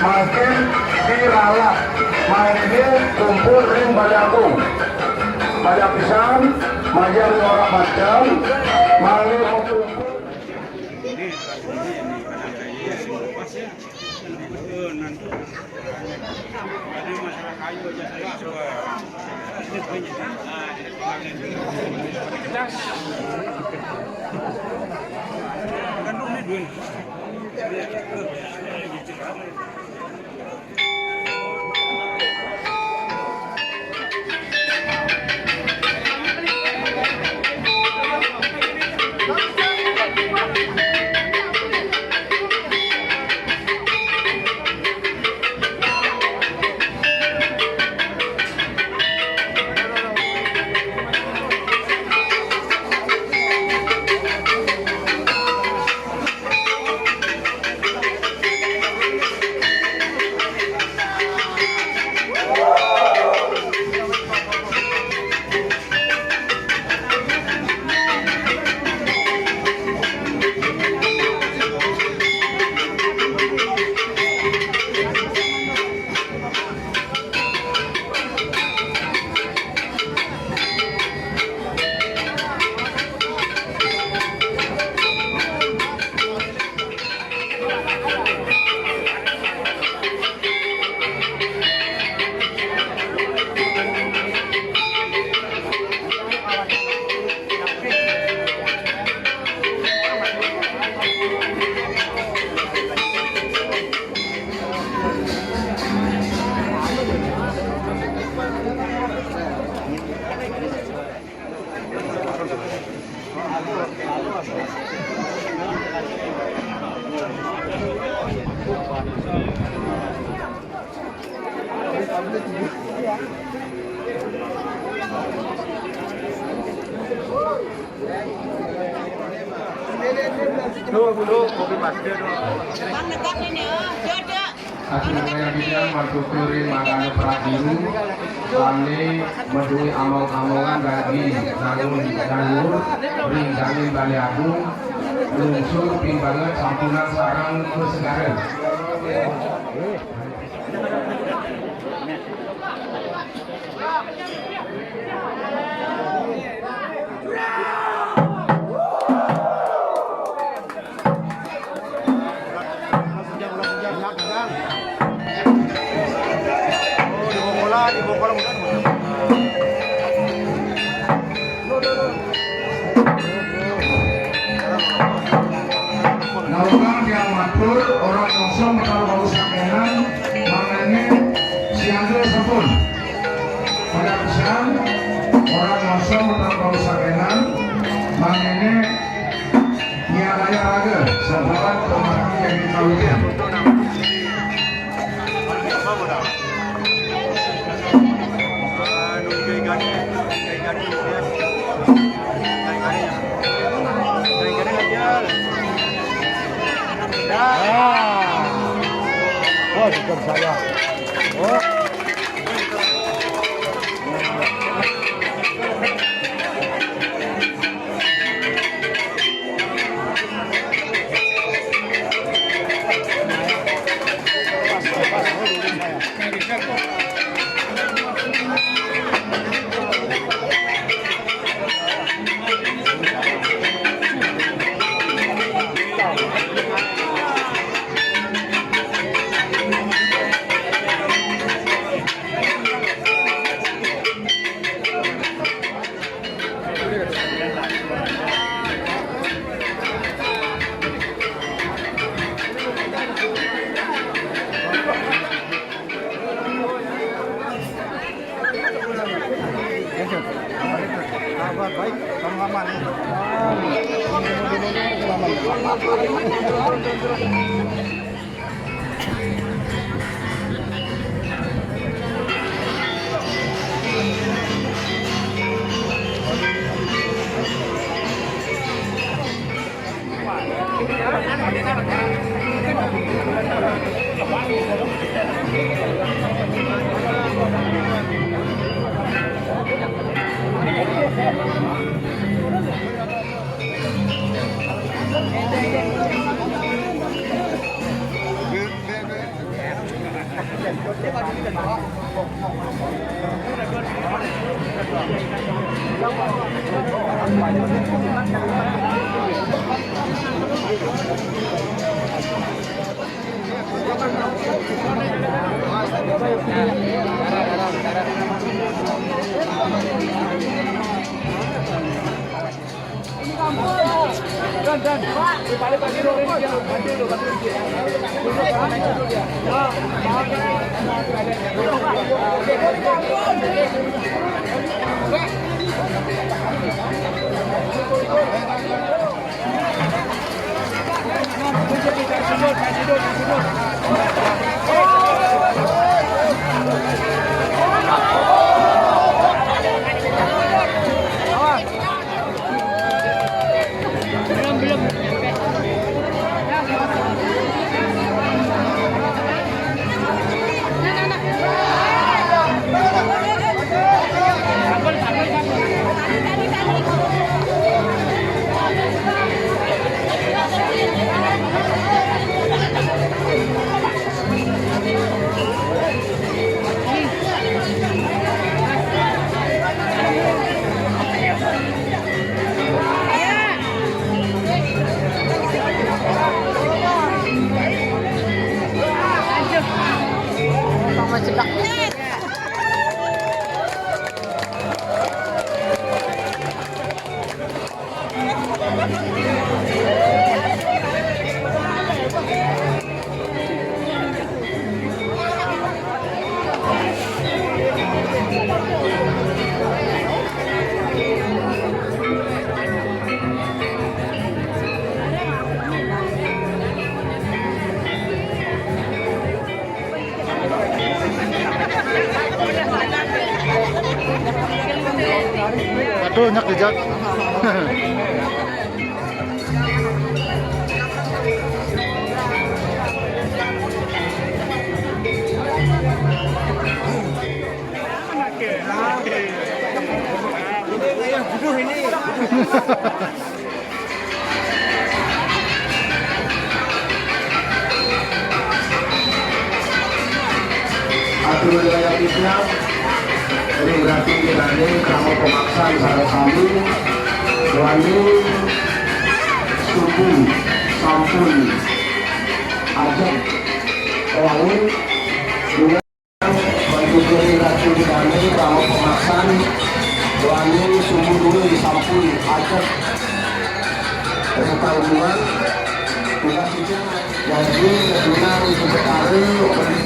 makin diralat makin kumpul ring badaku badak pisang majar orang macam malu kumpul Martukurin makanya prabiru kami berdui among-amongan bagi jalur ring jamin Bali Agung lungsur pimbangan sampunan sarang kesegaran. Naukang yang matur orang kosong kalau sakenan makanya siangnya sepun pada pesan orang kosong kalau sakenan makanya dia raya raga sebuah pemaki yang dikawinkan. Oh, bukan saya. Oh. Aduh, nyak dijat. Atur wilayah kita ini berarti kita ini kamu pemaksa misalnya kami wani suku sampun ajak wangi dengan mendukung racun kami kamu pemaksa wani suku dulu sampun ajak beserta hubungan kita saja jadi kedua untuk bertaruh